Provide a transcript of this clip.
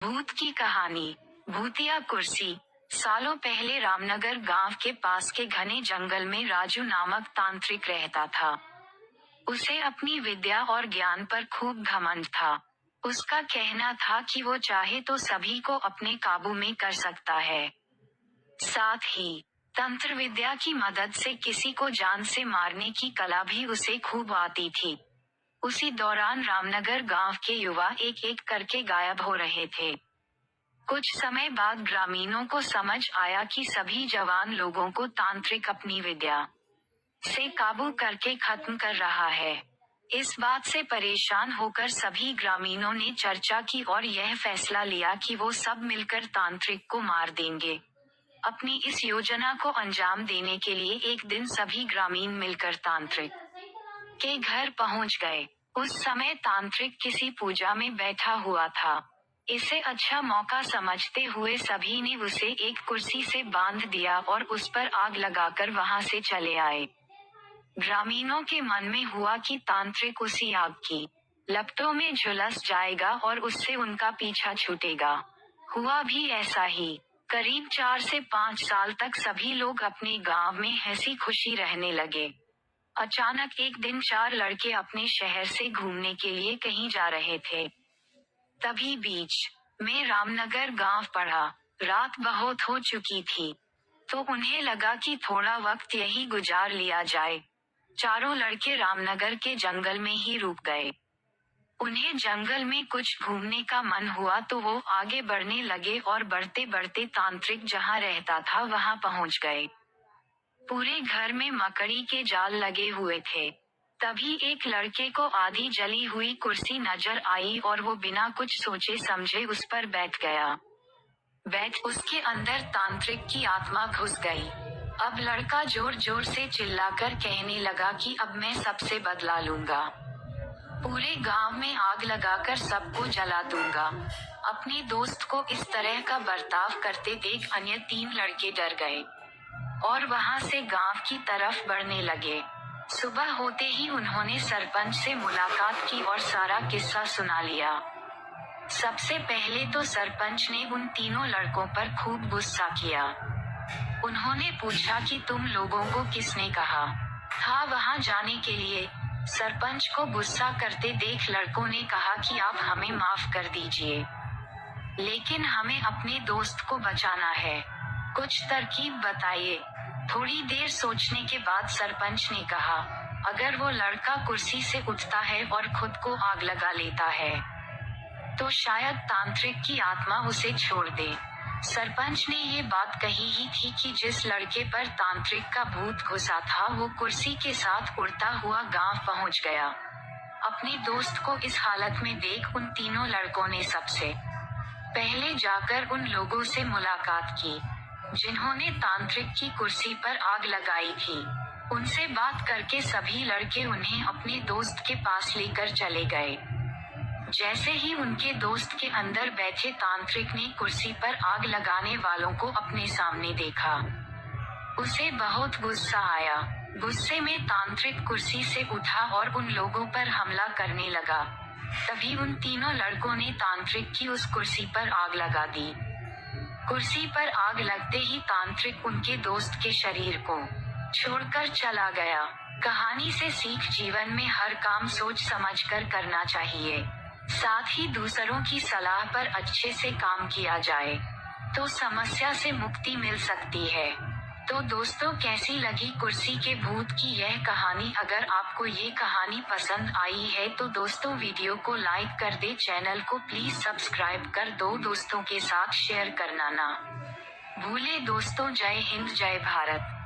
भूत की कहानी। भूतिया कुर्सी। सालों पहले रामनगर गांव के पास के घने जंगल में राजू नामक तांत्रिक रहता था। उसे अपनी विद्या और ज्ञान पर खूब घमंड था। उसका कहना था कि वो चाहे तो सभी को अपने काबू में कर सकता है। साथ ही तंत्र विद्या की मदद से किसी को जान से मारने की कला भी उसे खूब आती थी। उसी दौरान रामनगर गांव के युवा एक एक करके गायब हो रहे थे। कुछ समय बाद ग्रामीणों को समझ आया कि सभी जवान लोगों को तांत्रिक अपनी विद्या से काबू करके खत्म कर रहा है। इस बात से परेशान होकर सभी ग्रामीणों ने चर्चा की और यह फैसला लिया कि वो सब मिलकर तांत्रिक को मार देंगे। अपनी इस योजना को अंजाम देने के लिए एक दिन सभी ग्रामीण मिलकर तांत्रिक के घर पहुंच गए। उस समय तांत्रिक किसी पूजा में बैठा हुआ था। इसे अच्छा मौका समझते हुए सभी ने उसे एक कुर्सी से बांध दिया और उस पर आग लगाकर वहां से चले आए। ग्रामीणों के मन में हुआ कि तांत्रिक उसी आग की लपटों में झुलस जाएगा और उससे उनका पीछा छूटेगा। हुआ भी ऐसा ही। करीब 4 से 5 साल तक सभी लोग अपने गांव में हंसी खुशी रहने लगे। अचानक एक दिन 4 लड़के अपने शहर से घूमने के लिए कहीं जा रहे थे। तभी बीच में रामनगर गांव पड़ा। रात बहुत हो चुकी थी, तो उन्हें लगा कि थोड़ा वक्त यहीं गुजार लिया जाए। चारों लड़के रामनगर के जंगल में ही रुक गए। उन्हें जंगल में कुछ घूमने का मन हुआ तो वो आगे बढ़ने लगे और बढ़ते बढ़ते तांत्रिक जहां रहता था वहां पहुंच गए। पूरे घर में मकड़ी के जाल लगे हुए थे। तभी एक लड़के को आधी जली हुई कुर्सी नजर आई और वो बिना कुछ सोचे समझे उस पर बैठ गया। उसके अंदर तांत्रिक की आत्मा घुस गई। अब लड़का जोर जोर से चिल्लाकर कहने लगा कि अब मैं सबसे बदला लूंगा। पूरे गांव में आग लगाकर सबको जला दूंगा। अपने दोस्त को इस तरह का बर्ताव करते देख अन्य 3 लड़के डर गए और वहां से गांव की तरफ बढ़ने लगे। सुबह होते ही उन्होंने सरपंच से मुलाकात की और सारा किस्सा सुना लिया। सबसे पहले तो सरपंच ने उन तीनों लड़कों पर खूब गुस्सा किया। उन्होंने पूछा कि तुम लोगों को किसने कहा था वहां जाने के लिए। सरपंच को गुस्सा करते देख लड़कों ने कहा कि आप हमें माफ कर दीजिए, लेकिन हमें अपने दोस्त को बचाना है। कुछ तरकीब बताइए। थोड़ी देर सोचने के बाद सरपंच ने कहा, अगर वो लड़का कुर्सी से उठता है और खुद को आग लगा लेता है तो शायद तांत्रिक की आत्मा उसे छोड़ दे। सरपंच ने ये बात कही ही थी कि जिस लड़के पर तांत्रिक का भूत घुसा था वो कुर्सी के साथ उड़ता हुआ गांव पहुंच गया। अपने दोस्त को इस हालत में देख उन तीनों लड़कों ने सबसे पहले जाकर उन लोगों से मुलाकात की जिन्होंने तांत्रिक की कुर्सी पर आग लगाई थी। उनसे बात करके सभी लड़के उन्हें अपने दोस्त के पास लेकर चले गए। जैसे ही उनके दोस्त के अंदर बैठे तांत्रिक ने कुर्सी पर आग लगाने वालों को अपने सामने देखा। उसे बहुत गुस्सा आया। गुस्से में तांत्रिक कुर्सी से उठा और उन लोगों पर हमला करने लगा। तभी उन तीनों लड़कों ने तांत्रिक की उस कुर्सी पर आग लगा दी। कुर्सी पर आग लगते ही तांत्रिक उनके दोस्त के शरीर को छोड़कर चला गया। कहानी से सीख, जीवन में हर काम सोच समझकर करना चाहिए। साथ ही दूसरों की सलाह पर अच्छे से काम किया जाए तो समस्या से मुक्ति मिल सकती है। तो दोस्तों, कैसी लगी कुर्सी के भूत की यह कहानी? अगर आपको ये कहानी पसंद आई है तो दोस्तों वीडियो को लाइक कर दे, चैनल को प्लीज सब्सक्राइब कर दो, दोस्तों के साथ शेयर करना ना भूले। दोस्तों, जय हिंद, जय भारत।